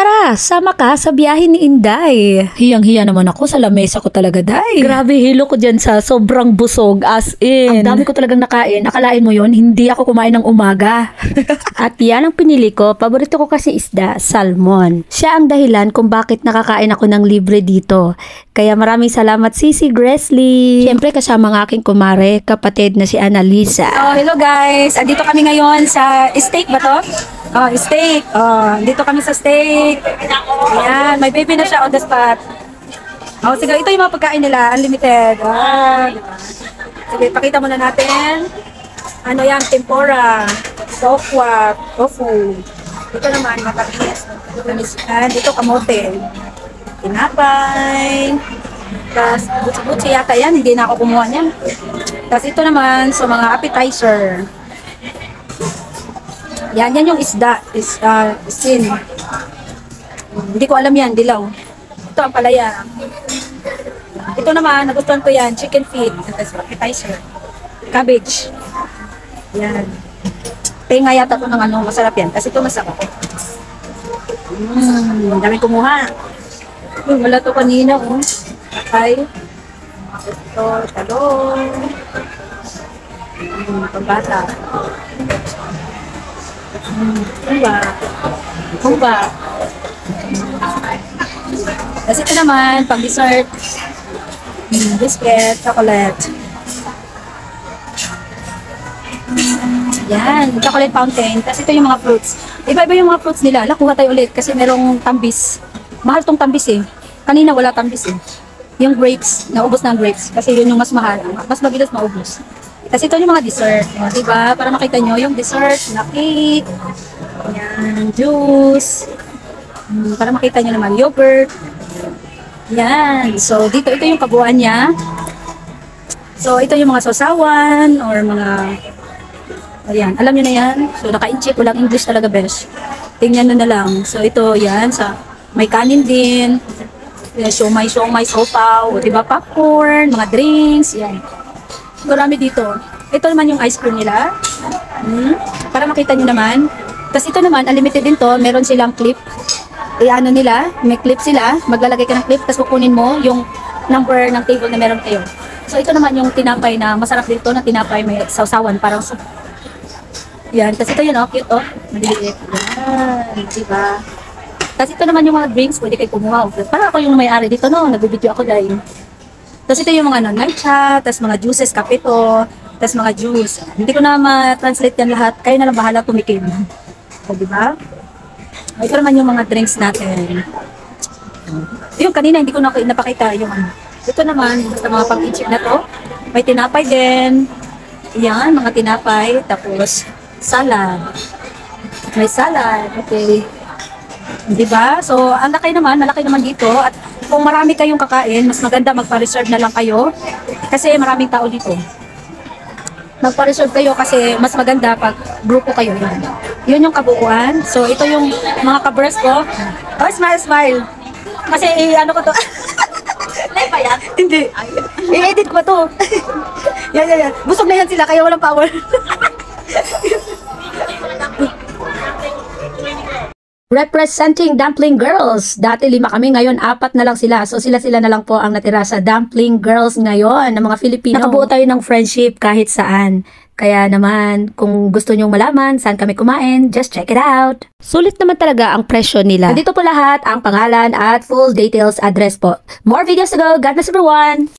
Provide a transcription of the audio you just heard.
Tara, sama ka sa biyahe ni Inday. Hiyang-hiya naman ako sa lamesa ko talaga, Day. Grabe, hilo ko dyan sa sobrang busog, as in. Ang dami ko talagang nakain. Akalain mo yon, hindi ako kumain ng umaga. At yan ang pinili ko. Paborito ko kasi isda, salmon. Siya ang dahilan kung bakit nakakain ako ng libre dito. Kaya maraming salamat, Sisi Gresley. Siyempre kasama ng aking kumare, kapatid na si Annalisa. Oh, hello guys. Andito kami ngayon sa steak ba to? Oh, steak. Oh, dito kami sa steak. Ayan, may baby na siya on the spot. Oh, sige, ito yung mga pagkain nila, unlimited. Oh, sige, pakita muna natin. Ano yan, tempura, tofu. Ito naman, matamis. Dito kamote. Tinapay. Tapos, butsi-butsi yata yan, hindi na ako kumuha niyan. Tapos ito naman, sa mga appetizer. Yan yung isda, sin. Hindi ko alam yan, dilaw. Ito ang palaya. Ito naman, nagustuhan ko yan, chicken feet. Appetizer. Cabbage. Yan. Tenga yata ito ng ano, masarap yan. Kasi ito masarap. Dami kumuha. Wala to kanina, oh. Okay. Ito, talong. Pambata. Humba. Kasi ito naman, pang dessert. Biscuit, chocolate. Yan, chocolate fountain. Tapos ito yung mga fruits. Iba-iba yung mga fruits nila. Kuha tayo ulit kasi merong tambis. Mahal tong tambis eh. Kanina wala tambis eh. Yung grapes, naubos na ang grapes. Kasi yun yung mas mahal. Mas mabilis maubos. Kasi ito yung mga dessert. O, diba? Para makita nyo yung dessert na cake. Yan, juice. Para makita nyo naman, yogurt. Yan. So, ito yung kabuuan niya. So, ito yung mga sausawan or mga... Ayan, alam nyo na yan. So, naka-inchik. Walang English talaga, besh. Tingnan nyo na lang. So, ito, yan. May kanin din. Siomay, sopaw. Diba? Popcorn, mga drinks. Yan. Marami dito. Ito naman yung ice cream nila. Para makita nyo naman. Tapos ito naman, unlimited din to. Meron silang clip. Ano nila, may clip sila. Maglalagay ka ng clip, tapos kukunin mo yung number ng table na meron kayo. So ito naman yung tinapay na masarap dito na tinapay. May sausawan, parang soup. Yan. Tapos ito yun, oh, cute, oh. Maliliit. Yan. Diba? Tapos ito naman yung mga drinks, pwede kayo kumuha. Para ako yung may-ari dito, no? Nagbibideo ako dahil. Tapos ito yung mga nancha, tapos mga juices, kape to, tapos mga juice. Hindi ko na ma-translate yan lahat. Kayo na lang bahala tumikim. O, diba? Ito naman yung mga drinks natin. Yung kanina, hindi ko na napakita yung ano. Ito naman, basta mga pag-ichip na to. May tinapay din. Yan, mga tinapay. Tapos, salad. May salad. Okay. Diba? So, malaki naman dito. At kung marami kayong kakain, mas maganda magpa-reserve na lang kayo. Kasi maraming tao dito. Magpa-reserve kayo kasi mas maganda pag grupo kayo. Yun yung kabuuan. So, ito yung mga kabers ko. Oh, smile. Kasi, ano ko to? Live ba yan? Hindi. I-edit ko to. Yan. Busog na yan sila, kaya walang power. Representing Dumpling Girls. Dati 5 kami, ngayon 4 na lang sila. So sila na lang po ang natira sa Dumpling Girls ngayon ng mga Filipino. Nakabuo tayo ng friendship kahit saan. Kaya naman, kung gusto nyong malaman saan kami kumain, just check it out. Sulit naman talaga ang presyo nila. Dito po lahat ang pangalan at full details address po. More videos to go. God bless everyone!